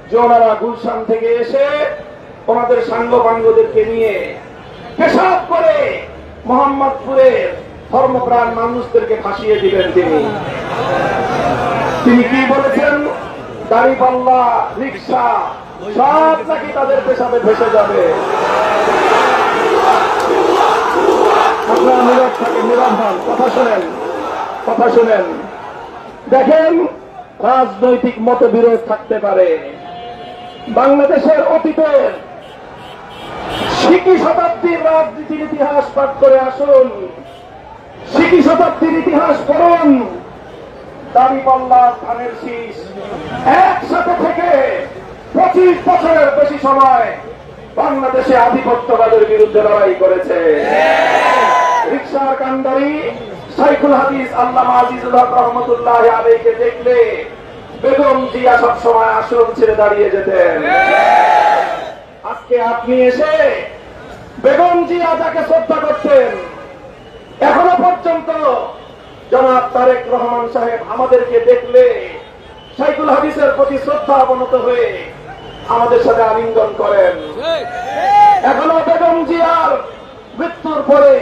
যে ওনারা গুলশান থেকে এসে ওনাদের সাঙ্গপাঙ্গদেরকে নিয়ে পেশাব করে মোহাম্মদপুরের ধর্মপ্রাণ মানুষদেরকে ফাঁসিয়ে দিবেন। তিনি কি বলেছেন? দাড়িপাল্লা, রিক্সা সব নাকি তাদের পেশাবে ভেসে যাবে। আপনারা নীরব থাকেন, নীরব হন, কথা শুনেন। দেখেন, রাজনৈতিক মতবিরোধ থাকতে পারে। বাংলাদেশের অতীতের সিকি শতাব্দীর রাজনীতির ইতিহাস পাঠ করে আসুন, সিকি শতাব্দীর ইতিহাস পড়ুন। দাড়িপাল্লা, ধানের শীষ একসাথে থেকে 25 বছরের বেশি সময় বাংলাদেশে আধিপত্যবাদের বিরুদ্ধে লড়াই করেছে। রিকশার কান্ডারি শাইখুল হাদিস আল্লামা আজিজুল হক রহমতুল্লাহ আলাইহিকে দেখলে বেগম জিয়া সবসময় আসন ছেড়ে দাঁড়িয়ে যেতেন। আজকে আপনি এসে বেগম জিয়া যাকে শ্রদ্ধা করতেন, এখনো পর্যন্ত জনাব তারেক রহমান সাহেব আমাদেরকে দেখলে শাইখুল হাদিসের প্রতি শ্রদ্ধা অবনত হয়ে আমাদের সাথে আলিঙ্গন করেন। এখনো বেগম জিয়ার মৃত্যুর পরে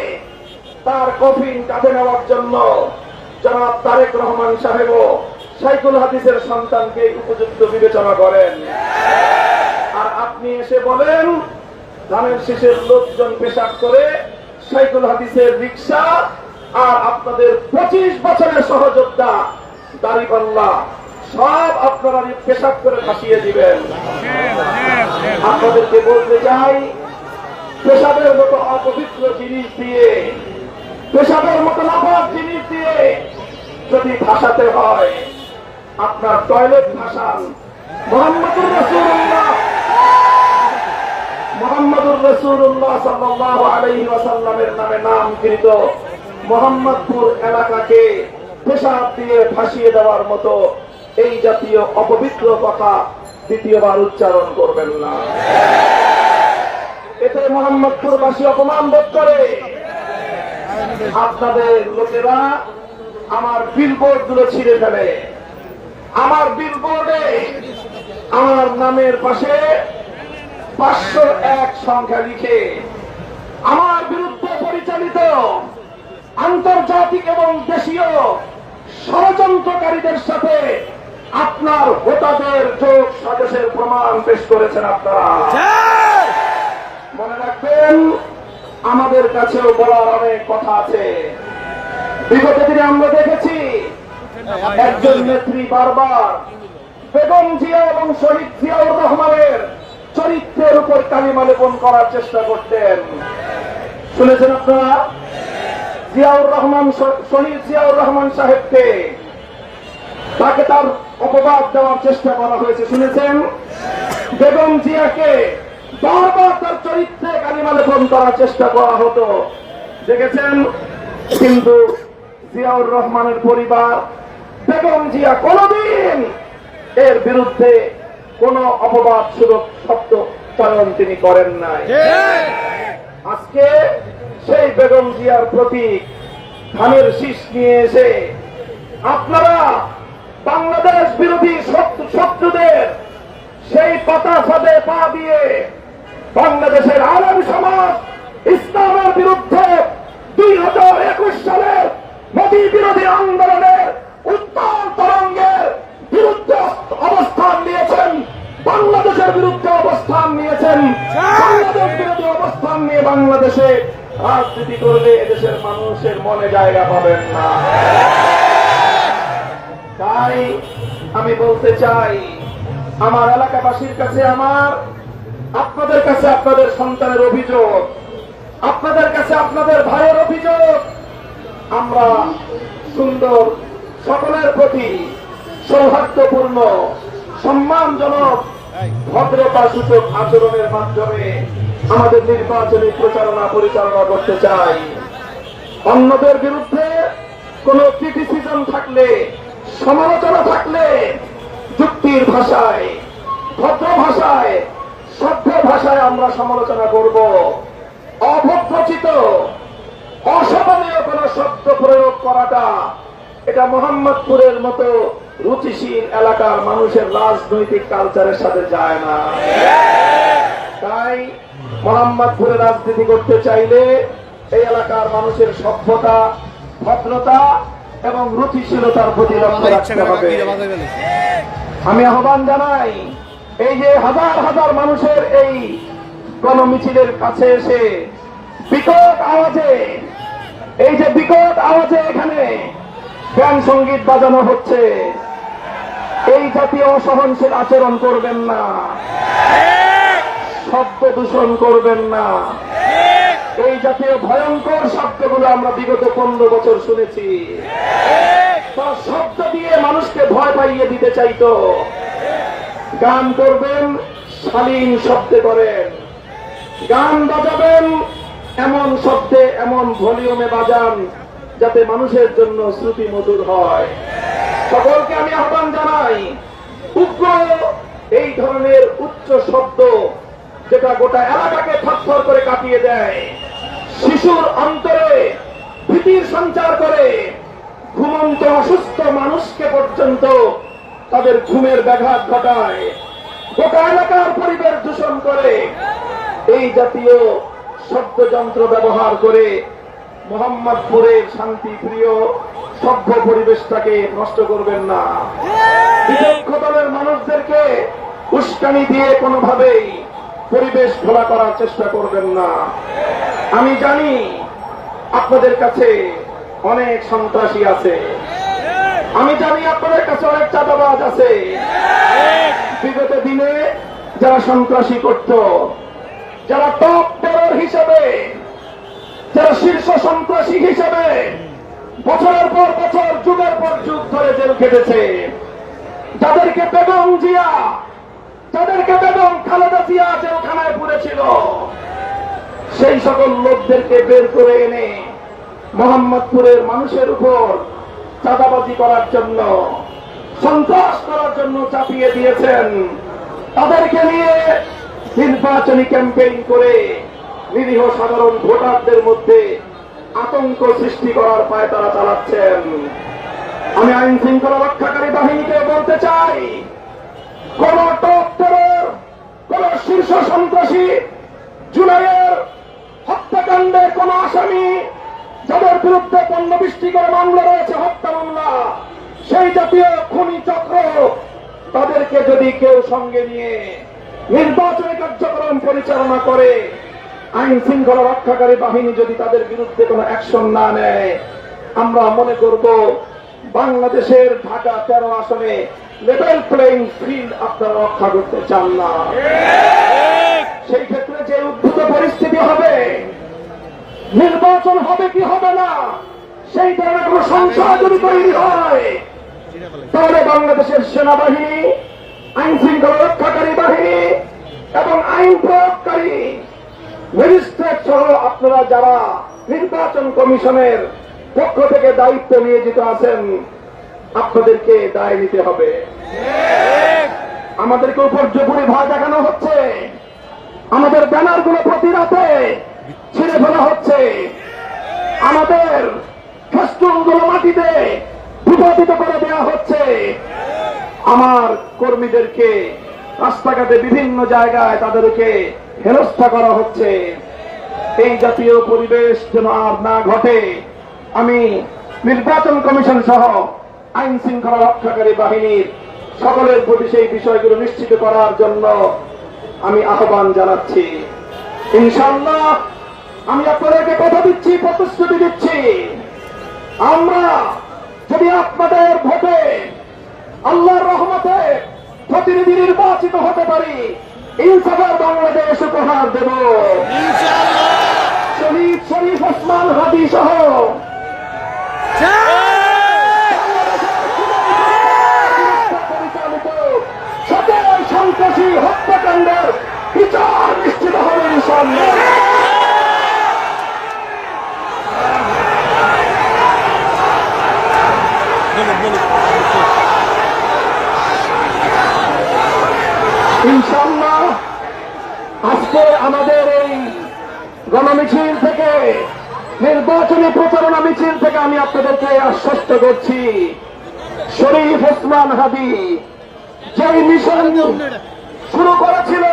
তার কফিন কাঁধে নেওয়ার জন্য জনাব তারেক রহমান সাহেবও শাইখুল হাদিসের সন্তানকে উপযুক্ত বিবেচনা করেন। আর আপনি এসে বলেন ধানের শীষের লোকজন পেশাব করে শাইখুল হাদিসের রিকশা আর আপনাদের 25 বছরের সহযোদ্ধা দাড়িপাল্লা সব আপনারা পেশাব করে ফাঁসিয়ে দিবেন। আপনাদেরকে বলতে চাই, পেশাবের মতো অপবিত্র জিনিস দিয়ে, পেশাবের মতো নাপাক জিনিস দিয়ে যদি ভাসাতে হয়, আপনার টয়লেট ভাসান। মুহাম্মদুর রাসূলুল্লাহ সাল্লাল্লাহু আলাইহি ওয়াসাল্লামের নামে নামকৃত মোহাম্মদপুর এলাকাকে পেশাব দিয়ে ভাসিয়ে দেওয়ার মতো এই জাতীয় অপবিত্র কথা দ্বিতীয়বার উচ্চারণ করবেন না। এতে মোহাম্মদপুরবাসী অপমান বোধ করে। আপনাদের লোকেরা আমার বিলবোর্ড গুলো ছিঁড়ে ফেলে। আমার বিলবোর্ডে আমার নামের পাশে 501 সংখ্যা লিখে আমার বিরুদ্ধে পরিচালিত আন্তর্জাতিক এবং দেশীয় ষড়যন্ত্রকারীদের সাথে আপনার হোতাদের যোগ সাজসের প্রমাণ পেশ করেছেন। আপনারা মনে রাখবেন, আমাদের কাছেও বলার অনেক কথা আছে। বিগত দিনে আমরা দেখেছি একজন নেত্রী বারবার বেগম জিয়া এবং শহীদ জিয়াউর রহমানের চরিত্রের উপর কালিমা লেপন করার চেষ্টা করতেন। শুনেছেন আপনারা? জিয়াউর রহমান, শহীদ জিয়াউর রহমান সাহেবকে তাকে তার অপবাদ দেওয়ার চেষ্টা করা হয়েছে, শুনেছেন? বেগম জিয়াকে বারবার তার চরিত্রে কালিমা লেপন করার চেষ্টা করা হতো, দেখেছেন? কিন্তু জিয়াউর রহমানের পরিবার, বেগম জিয়া কোনদিন এর বিরুদ্ধে কোন অপবাদ সুরক শব্দ চয়ন তিনি করেন নাই। আজকে সেই বেগম জিয়ার প্রতীক ধানের শীষ নিয়ে এসে আপনারা বাংলাদেশ বিরোধী শত্রুদের সেই পাতা ফাঁদে পা দিয়ে বাংলাদেশের আলেম সমাজ ইসলামের বিরুদ্ধে 2021 সালের মোদী বিরোধী আন্দোলনের উত্তাল তরঙ্গের বিরুদ্ধে অবস্থান নিয়েছেন, বাংলাদেশের বিরুদ্ধে অবস্থান নিয়েছেন। বাংলাদেশ বিরোধী অবস্থান নিয়ে বাংলাদেশে রাজনীতি করলে এদেশের মানুষের মনে জায়গা পাবেন না। তাই আমি বলতে চাই, আমার এলাকাবাসীর কাছে আমার, আপনাদের কাছে আপনাদের সন্তানের অভিযোগ, আপনাদের কাছে আপনাদের ভাইয়ের অভিযোগ, আমরা সুন্দর সকলের প্রতি সৌহার্দ্যপূর্ণ সম্মানজনক ভদ্রতা সূচক আচরণের মাধ্যমে আমাদের নির্বাচনী প্রচারণা পরিচালনা করতে চাই। অন্যদের বিরুদ্ধে কোন ক্রিটিসিজম থাকলে, সমালোচনা থাকলে যুক্তির ভাষায়, ভদ্র ভাষায়, সভ্য ভাষায় আমরা সমালোচনা করব। অভদ্রচিত, অশোভনীয় কোন শব্দ প্রয়োগ করাটা এটা মোহাম্মদপুরের মতো রুচিশীল এলাকার মানুষের রাজনৈতিক কালচারের সাথে যায় না। তাই মোহাম্মদপুরে রাজনীতি করতে চাইলে এই এলাকার মানুষের সভ্যতা, ভদ্রতা এবং রুচিশীলতার প্রতি লক্ষ্য রাখতে হবে। আমি আহ্বান জানাই, এই যে হাজার হাজার মানুষের এই গণমিছিলের কাছে এসে বিকট আওয়াজে, এই যে বিকট আওয়াজে এখানে গান সঙ্গীত বাজানো হচ্ছে, এই জাতীয় অসহনশীল আচরণ করবেন না, শব্দ দূষণ করবেন না। এই জাতীয় ভয়ঙ্কর শব্দগুলো আমরা বিগত 15 বছর শুনেছি। তার শব্দ দিয়ে মানুষকে ভয় পাইয়ে দিতে চাইতো। গান করবেন, শালীন শব্দে করেন। গান বাজাবেন, এমন শব্দে, এমন ভলিউমে বাজান যাতে মানুষের জন্য শ্রুতি মধুর হয়। সকলকে আমি আহ্বান জানাই, উগ্র এই ধরনের উচ্চ শব্দ যেটা গোটা এলাকাকে থরথর করে কাঁপিয়ে দেয়, শিশুর অন্তরে ভীতির সঞ্চার করে, ঘুমন্ত অসুস্থ মানুষকে পর্যন্ত তাদের ঘুমের ব্যাঘাত ঘটায়, গোটা এলাকার পরিবেশ দূষণ করে, এই জাতীয় শব্দযন্ত্র ব্যবহার করে মোহাম্মদপুরের শান্তিপ্রিয় সভ্য পরিবেশটাকে নষ্ট করবেন না। বিপক্ষ দলের মানুষদেরকে উস্কানি দিয়ে কোনোভাবেই পরিবেশ খোলা করার চেষ্টা করবেন না। আমি জানি আপনাদের কাছে অনেক সন্ত্রাসী আছে, আমি জানি আপনাদের কাছে অনেক চাঁদাবাজ আছে। বিগত দিনে যারা সন্ত্রাসী করত, যারা টপ টেরর হিসেবে, যারা শীর্ষ সন্ত্রাসী হিসেবে বছরের পর বছর, যুগের পর যুগ ধরে জেল খেটেছে, যাদেরকে বেগম জিয়া, যাদেরকে বেগম খালেদা জিয়া জেলখানায় পুরেছিল, সেই সকল লোকদেরকে বের করে এনে মোহাম্মদপুরের মানুষের উপর চাঁদাবাজি করার জন্য, সন্ত্রাস করার জন্য চাপিয়ে দিয়েছেন। তাদেরকে নিয়ে নির্বাচনী ক্যাম্পেইন করে নিরীহ সাধারণ ভোটারদের মধ্যে আতঙ্ক সৃষ্টি করার পায় তারা চালাচ্ছেন। আমি আইন শৃঙ্খলা রক্ষাকারী বাহিনীকে বলতে চাই, কোন টপ টেরর, কোন শীর্ষ সন্ত্রাসী, জুলাইয়ের হত্যাকাণ্ডের কোন আসামি, যাদের বিরুদ্ধে 15-20টি করে মামলা রয়েছে, হত্যা মামলা, সেই জাতীয় খুনি চক্র, তাদেরকে যদি কেউ সঙ্গে নিয়ে নির্বাচনী কার্যক্রম পরিচালনা করে, আইন শৃঙ্খলা রক্ষাকারী বাহিনী যদি তাদের বিরুদ্ধে কোনো অ্যাকশন না নেয়, আমরা মনে করব বাংলাদেশের ঢাকা 13 আসনে লেভেল প্লেইং ফিল্ড আপনারা রক্ষা করতে চান না। সেই ক্ষেত্রে যে উদ্ভূত পরিস্থিতি হবে, নির্বাচন হবে কি হবে না, সেই ধরনের কোন সংশয় যদি তৈরি হয়, তাহলে বাংলাদেশের সেনাবাহিনী, আইন শৃঙ্খলা রক্ষাকারী বাহিনী এবং আইন প্রয়োগকারী ম্যাজিস্ট্রেট সহ আপনারা যারা নির্বাচন কমিশনের পক্ষ থেকে দায়িত্ব নিয়োজিত আছেন, আপনাদেরকে দায় নিতে হবে। আমাদেরকে উপর্যুপরি ভয় দেখানো হচ্ছে, আমাদের ব্যানারগুলো প্রতি রাতে ছিঁড়ে ফেলা হচ্ছে, আমাদের ফেস্টুনগুলো মাটিতে বিপদিত করে দেওয়া হচ্ছে, আমার কর্মীদেরকে রাস্তাঘাটে বিভিন্ন জায়গায় তাদেরকে হেনস্থা করা হচ্ছে। এই জাতীয় পরিবেশ যেন আর না ঘটে, আমি নির্বাচন কমিশন সহ আইন শৃঙ্খলা রক্ষাকারী বাহিনীর সকলের প্রতি সেই বিষয়গুলো নিশ্চিত করার জন্য আমি আহ্বান জানাচ্ছি। ইনশাআল্লাহ আমি আপনাদেরকে কথা দিচ্ছি, প্রতিশ্রুতি দিচ্ছি, আমরা যদি আপনাদের ভোটে আল্লাহর রহমতে প্রতিনিধি নির্বাচিত হতে পারি, ইনশাআল্লাহ বাংলাদেশ উপহার দেব। শহীদ শরীফ ওসমান হাদি সহ পরিচালিত সকল সন্ত্রাসী হত্যাকাণ্ডের বিচার নিশ্চিত হবে ইনশাআল্লাহ। ইনশাআল্লাহ আজকে আমাদের এই গণমিছিল থেকে, নির্বাচনী প্রচারণা মিছিল থেকে আমি আপনাদেরকে আশ্বস্ত করছি, শরীফ ওসমান হাদি যেই মিশন শুরু করেছিল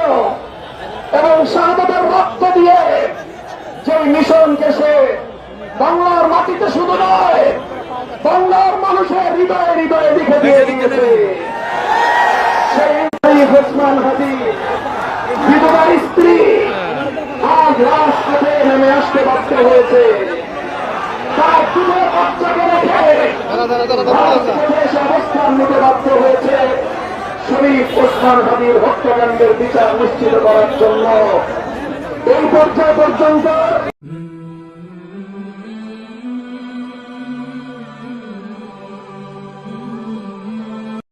এবং শাহাদাতের রক্ত দিয়ে যেই মিশনকে সে বাংলার মাটিতে শুধু নয় বাংলার মানুষের হৃদয়ে হৃদয়ে লিখে দিয়ে দিয়েছে, সেই শরীফ ওসমান হাদি বিধবার স্ত্রী আজ রাজপথে নেমে আসতে বাধ্য হয়েছে। তার দুধের বাচ্চাকে রেখে রাজপথে এসে অবস্থান নিতে বাধ্য হয়েছে শরীফ ওসমান হাদির হত্যাকাণ্ডের বিচার নিশ্চিত করার জন্য। এই পর্যায় পর্যন্ত